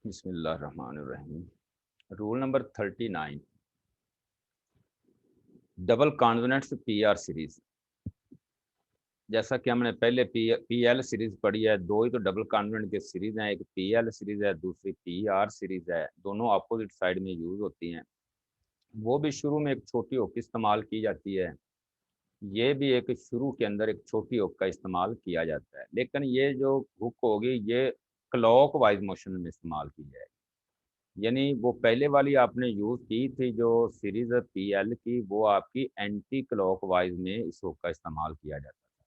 बिस्मिल्लाहिर्रहमानिर्रहीम। Rule number 39, double consonants PR series. जैसा कि हमने पहले पीएल सीरीज पढ़ी है, दो ही तो डबल कॉन्सोनेंट की सीरीज हैं, एक पीएल सीरीज है, दूसरी पीआर सीरीज है। दोनों अपोजिट साइड में यूज होती हैं। वो भी शुरू में एक छोटी हुक इस्तेमाल की जाती है, ये भी एक शुरू के अंदर एक छोटी हुक का इस्तेमाल किया जाता है, लेकिन ये जो हुक होगी ये क्लॉक वाइज मोशन में इस्तेमाल की जाएगी। यानी वो पहले वाली आपने यूज की थी जो सीरीज पीएल की, वो आपकी एंटी क्लॉकवाइज में इस हुक का इस्तेमाल किया जाता था।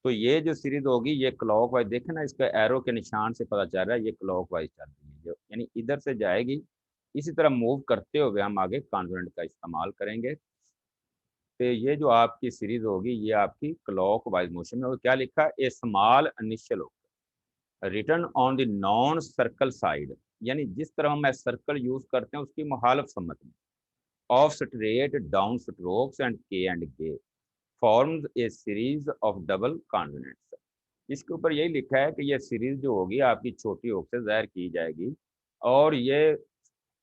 तो ये जो सीरीज होगी ये क्लॉकवाइज, देखे ना इसका एरो के निशान से पता चल रहा है ये क्लॉकवाइज चल रही है, जो यानी इधर से जाएगी। इसी तरह मूव करते हुए हम आगे कॉन्सोनेंट का इस्तेमाल करेंगे। तो ये जो आपकी सीरीज होगी ये आपकी क्लॉकवाइज मोशन में, और क्या लिखा है, a small initial return on the non circle side, यानी जिस तरह हम सर्कल यूज करते हैं उसकी मुखालफ सम्मत में, of straight down strokes and K and G forms a series of double consonants. इसके ऊपर यही लिखा है कि ये सीरीज जो होगी आपकी छोटी हुक से ज़ाहिर की जाएगी, और ये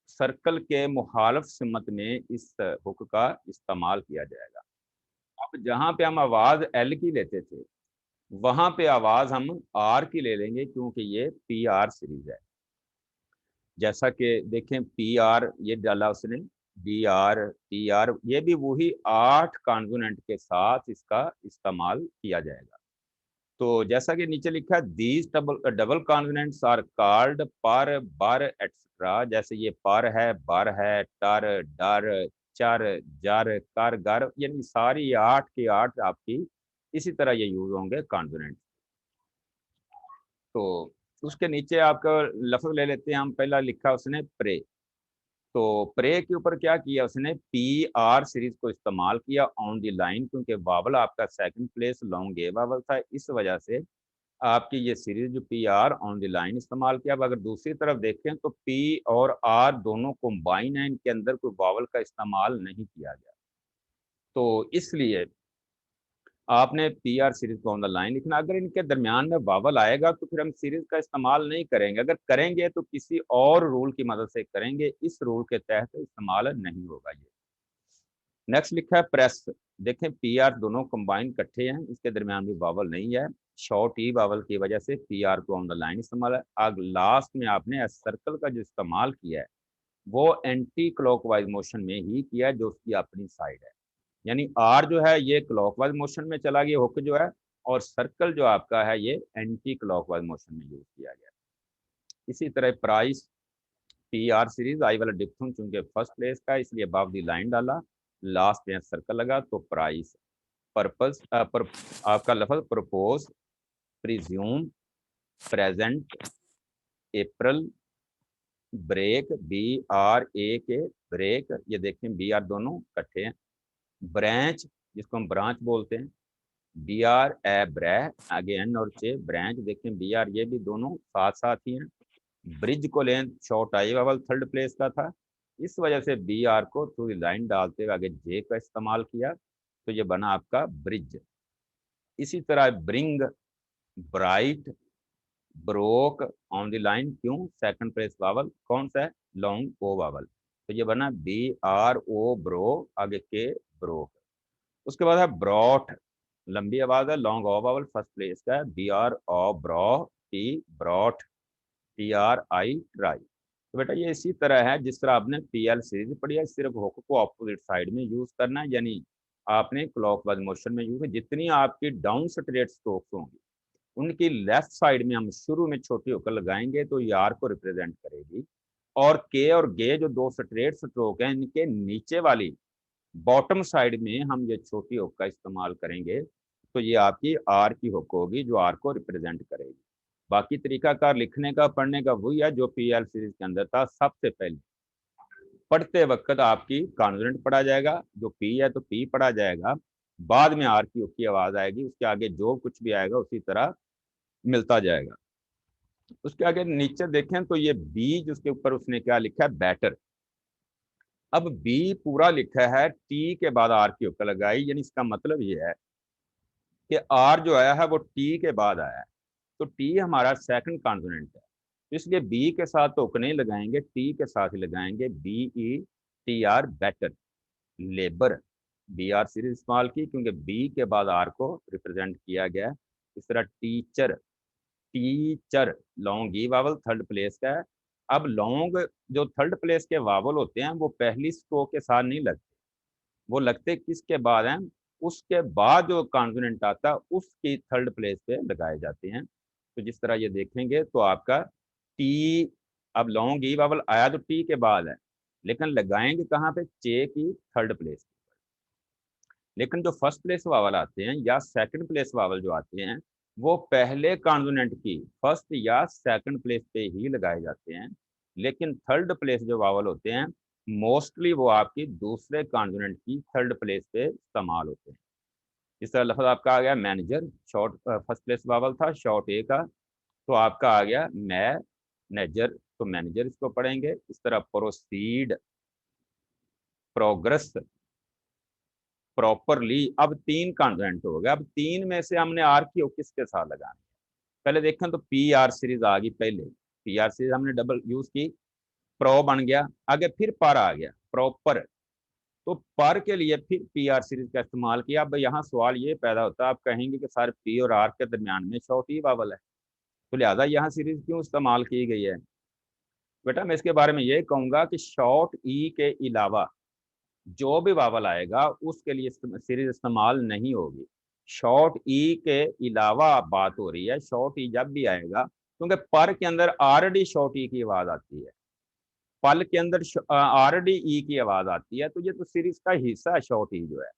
सर्कल के मुखालफ सम्मत में इस हुक का इस्तेमाल किया जाएगा। अब जहां पे हम आवाज एल की लेते थे, वहां पे आवाज हम आर की ले लेंगे, क्योंकि ये पी आर सीरीज है। जैसा कि देखें, पी आर ये डाला उसने, बी आर, टी आर, ये भी वही 8 कॉन्सोनेंट के साथ इसका इस्तेमाल किया जाएगा। तो जैसा कि नीचे लिखा है, these double double consonants are called पर, बर, एटसेट्रा। जैसे ये पर है, बर है, टर, डर, चर, जर, कर, गर, यानी सारी 8 की 8 आपकी इसी तरह ये यूज होंगे कॉन्सोनेंट। तो उसके नीचे आपका लफ्ज ले लेते हैं हम, पहला लिखा उसने प्रे। तो प्रे के ऊपर क्या किया उसने, पी आर सीरीज को इस्तेमाल किया ऑन दी लाइन, क्योंकि वावल आपका सेकंड प्लेस लॉन्ग ए वावल था, इस वजह से आपकी ये सीरीज जो P R on the line इस्तेमाल किया। अब अगर दूसरी तरफ देखें तो पी और आर दोनों कंबाइन है, इनके अंदर कोई वावल का इस्तेमाल नहीं किया गया। तो इसलिए आपने पी आर सीरीज को ऑन द लाइन लिखना। अगर इनके दरमियान में वावल आएगा तो फिर हम सीरीज का इस्तेमाल नहीं करेंगे, अगर करेंगे तो किसी और रूल की मदद से करेंगे, इस रूल के तहत इस्तेमाल नहीं होगा ये। नेक्स्ट लिखा है प्रेस। देखें पी आर दोनों कंबाइन इकट्ठे हैं, इसके दरमियान भी वावल नहीं है, शॉर्ट ई वावल की वजह से पी आर को ऑन द लाइन इस्तेमाल है। अब लास्ट में आपने सर्कल का जो इस्तेमाल किया है वो एंटी क्लॉकवाइज मोशन में ही किया है, जो उसकी अपनी साइड है। यानी आर जो है ये क्लॉकवाइज मोशन में चला गया हुक जो है, और सर्कल जो आपका है ये एंटी क्लॉकवाइज मोशन में यूज किया गया। इसी तरह price P R series, I वाला डिप्थन चूंकि फर्स्ट प्लेस का है इसलिए अबव दी लाइन डाला, लास्ट में सर्कल लगा, तो प्राइस। पर्पस आपका लफज propose, presume, present, April, break, B R A K break, ये देखें बी आर दोनों इकट्ठे हैं। ब्रांच, जिसको हम ब्रांच बोलते हैं, बी आर ए ब्रह, आगे एन और चे ब्रांच, देखें बी आर ये भी दोनों साथ साथ ही हैं। ब्रिज को लेंथ शॉर्ट आई वावल थर्ड प्लेस का था, इस वजह से बी आर को थ्रू लाइन डालते हुए आगे जे का इस्तेमाल किया, तो ये बना आपका ब्रिज। इसी तरह bring, bright, broke on the line, क्यों, सेकंड प्लेस वावल कौन सा है, लॉन्ग ओ वावल, तो ये बना बी आर ओ ब्रो, आगे के ब्रोक। उसके बाद है ब्रॉट, लंबी आवाज है, long O vowel first place का है, B R O bro, T brought, T R I try. तो बेटा ये इसी तरह है जिस तरह आपने पी एल सीरीज पढ़ी है, सिर्फ हुक को अपोजिट साइड में यूज करना है, यानी आपने क्लॉकवाइज मोशन में यूज है। जितनी आपकी डाउन स्ट्रेट स्ट्रोक्स होंगी उनकी लेफ्ट साइड में हम शुरू में छोटी होकर लगाएंगे तो ये आर को रिप्रेजेंट करेगी, और के और गे जो दो स्ट्रेट स्ट्रोक हैं इनके नीचे वाली बॉटम साइड में हम ये छोटी हुक का इस्तेमाल करेंगे, तो ये आपकी आर की हुक होगी जो आर को रिप्रेजेंट करेगी। बाकी तरीकाकार लिखने का पढ़ने का वही है जो पी एल सीरीज के अंदर था। सबसे पहले पढ़ते वक्त आपकी कॉन्सोनेंट पढ़ा जाएगा, जो पी है तो पी पढ़ा जाएगा, बाद में आर की हुक की आवाज आएगी, उसके आगे जो कुछ भी आएगा उसी तरह मिलता जाएगा। उसके आगे नीचे देखें तो ये बी जिसके ऊपर उसने क्या लिखा है, बैटर। अब बी पूरा लिखा है, टी के बाद आर की हुक लगाई, यानी इसका मतलब ये है कि आर जो आया है वो टी के बाद आया है, तो टी हमारा सेकंड कॉन्सोनेंट है। तो इसलिए बी के साथ टोक नहीं लगाएंगे, टी के साथ ही लगाएंगे, BETR, better, labour. BR series इस्तेमाल की क्योंकि बी के बाद आर को रिप्रेजेंट किया गया है। इस तरह टीचर, टीचर लॉन्ग ई वावल थर्ड प्लेस का है। अब लॉन्ग जो थर्ड प्लेस के वावल होते हैं वो पहली स्ट्रोक के साथ नहीं लगते, वो लगते किसके बाद हैं, उसके बाद जो कॉन्सोनेंट आता है उसकी थर्ड प्लेस पे लगाए जाते हैं। तो जिस तरह ये देखेंगे तो आपका टी, अब लॉन्ग ई वावल आया तो टी के बाद है, लेकिन लगाएंगे कहाँ पे, चे की थर्ड प्लेस। लेकिन जो फर्स्ट प्लेस वावल आते हैं या सेकंड प्लेस वावल जो आते हैं वो पहले कॉन्सोनेंट की फर्स्ट या सेकंड प्लेस पे ही लगाए जाते हैं, लेकिन थर्ड प्लेस जो वावल होते हैं मोस्टली वो आपकी दूसरे कॉन्सोनेंट की थर्ड प्लेस पे इस्तेमाल होते हैं। इस तरह लफ्ज आपका आ गया manager, short first place vowel था शॉर्ट ए का, तो आपका आ गया मैनेजर, तो मैनेजर इसको पढ़ेंगे। इस तरह प्रोसीड, प्रोग्रेस, प्रॉपरली। अब तीन कॉन्सोनेंट हो गए, अब तीन में से हमने आर की किसके साथ लगानी है। पहले देखें तो पी आर सीरीज आ गई, पहले पी आर सीरीज हमने डबल यूज की, प्रो बन गया, आगे फिर पर आ गया प्रॉपर, तो पर के लिए फिर पी आर सीरीज का इस्तेमाल किया। अब यहाँ सवाल ये पैदा होता है, आप कहेंगे कि सर पी और आर के दरमियान में शॉर्ट ई वावल है, तो लिहाजा यहाँ सीरीज क्यों इस्तेमाल की गई है। बेटा मैं इसके बारे में ये कहूंगा कि शॉर्ट ई के अलावा जो भी वावल आएगा उसके लिए सीरीज इस्तेमाल नहीं होगी। शॉर्ट ई के अलावा बात हो रही है, शॉर्ट ई जब भी आएगा, क्योंकि पर के अंदर ऑलरेडी शॉर्ट ई की आवाज आती है, पल के अंदर ऑलरेडी ई की आवाज आती है, तो ये तो सीरीज का हिस्सा है शॉर्ट ई जो है।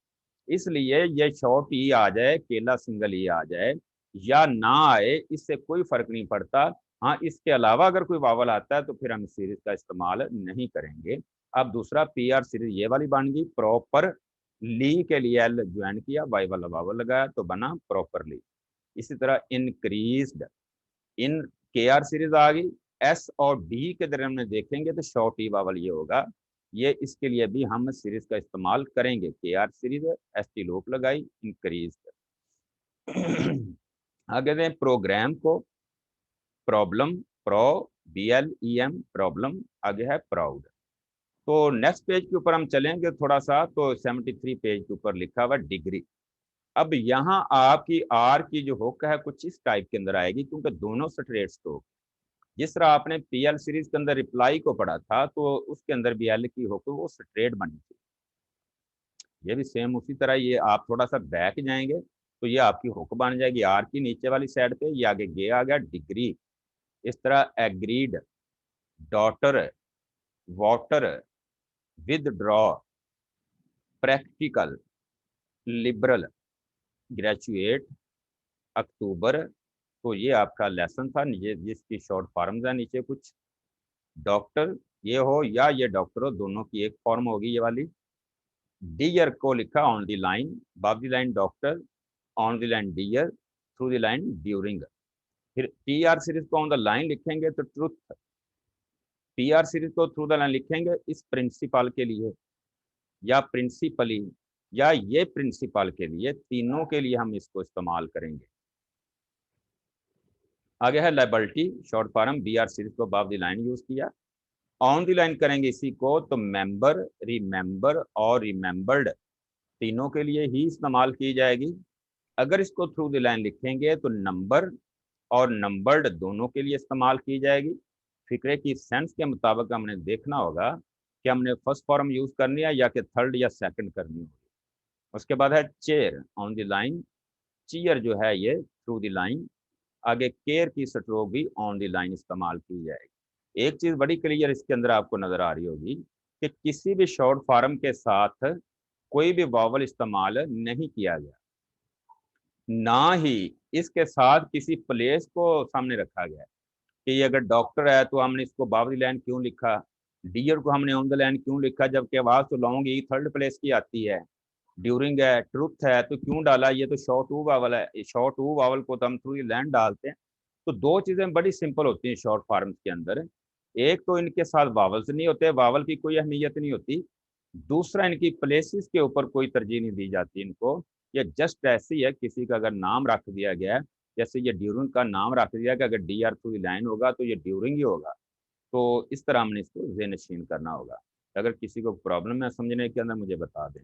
इसलिए ये शॉर्ट ई आ जाए, केला सिंगल ई आ जाए या ना आए, इससे कोई फर्क नहीं पड़ता। हाँ, इसके अलावा अगर कोई वावल आता है तो फिर हम सीरीज का इस्तेमाल नहीं करेंगे। अब दूसरा पी आर सीरीज ये वाली बन गई प्रॉपर, ली के लिए एल ज्वाइन किया, वाई वाला वावल लगाया तो बना प्रॉपरली। इसी तरह इंक्रीज्ड, इन के आर सीरीज आ गई, एस और डी के दरमियान में देखेंगे तो शॉर्ट ई वावल ये होगा, ये इसके लिए भी हम सीरीज का इस्तेमाल करेंगे। के आर सीरीज, एस टी लोप लगाई, इंक्रीज। आगे दें प्रोग्राम को, प्रॉब्लम, प्रो, BLEM प्रॉब्लम, आगे है प्राउड। तो नेक्स्ट पेज के ऊपर हम चलेंगे थोड़ा सा, तो 73 पेज के ऊपर लिखा हुआ डिग्री। अब यहाँ आपकी आर की जो हुक है कुछ इस टाइप के अंदर आएगी, क्योंकि दोनों स्ट्रेट स्ट्रोक, जिस तरह आपने PL सीरीज के अंदर रिप्लाई को पढ़ा था तो उसके अंदर भी एल की हुक वो स्ट्रेट बनी थी, ये भी सेम उसी तरह, ये आप थोड़ा सा बैक जाएंगे तो ये आपकी हुक बन जाएगी आर की नीचे वाली साइड पे, ये आगे गे आ गया डिग्री। इस तरह agreed, daughter, water, withdraw, practical, liberal, graduate, October. तो ये आपका लेसन था, ये जिसकी शॉर्ट फॉर्म्स है नीचे कुछ, डॉक्टर ये हो या ये डॉक्टर हो, दोनों की एक फॉर्म होगी ये वाली। डियर को लिखा ऑन द लाइन, बाब the line doctor, on the line dear, through the line during. फिर PR सीरीज को ऑन द लाइन लिखेंगे तो ट्रुथ, PR सीरीज को थ्रू द लाइन लिखेंगे इस प्रिंसिपल के लिए या प्रिंसिपली या ये प्रिंसिपल के लिए, तीनों के लिए हम इसको इस्तेमाल करेंगे। आगे है liability, short form, BR series को बाब द लाइन यूज किया, ऑन द लाइन करेंगे इसी को तो मेंबर, रिमेंबर और रिमेंबर्ड तीनों के लिए ही इस्तेमाल की जाएगी। अगर इसको थ्रू द लाइन लिखेंगे तो नंबर और नंबर्ड दोनों के लिए इस्तेमाल की जाएगी। फिक्रे की सेंस के मुताबिक हमने देखना होगा कि हमने फर्स्ट फॉर्म यूज करनी है या कि थर्ड या सेकंड करनी होगी। उसके बाद है chair on the line, cheer जो है ये थ्रू द लाइन, आगे केयर की स्ट्रोक भी ऑन द लाइन इस्तेमाल की जाएगी। एक चीज बड़ी क्लियर इसके अंदर आपको नजर आ रही होगी कि किसी भी शॉर्ट फॉर्म के साथ कोई भी वावल इस्तेमाल नहीं किया गया, ना ही इसके साथ किसी प्लेस को सामने रखा गया कि ये अगर डॉक्टर है तो हमने इसको बाब द लाइन क्यों लिखा, डियर को हमने ऑन द लाइन क्यों लिखा, जबकि आवाज तो लॉन्ग ई थर्ड प्लेस की आती है। ड्यूरिंग है, ट्रुथ है तो क्यों डाला, ये तो शॉर्ट ऊ वावल है, शॉर्ट ऊ वावल को तो हम थ्रू लाइन डालते हैं। तो दो चीजें बड़ी सिंपल होती हैं शॉर्ट फॉर्म्स के अंदर, एक तो इनके साथ वावल्स नहीं होते, वावल की कोई अहमियत नहीं होती, दूसरा इनकी प्लेसेस के ऊपर कोई तरजीह नहीं दी जाती इनको, ये जस्ट ऐसी है, किसी का अगर नाम रख दिया गया है जैसे ये ड्यूरिंग का नाम रख दिया कि अगर D R through the line होगा तो ये ड्यूरिंग ही होगा, तो इस तरह हमने इसको ज़हन नशीन करना होगा। अगर किसी को प्रॉब्लम है समझने के अंदर मुझे बता दें।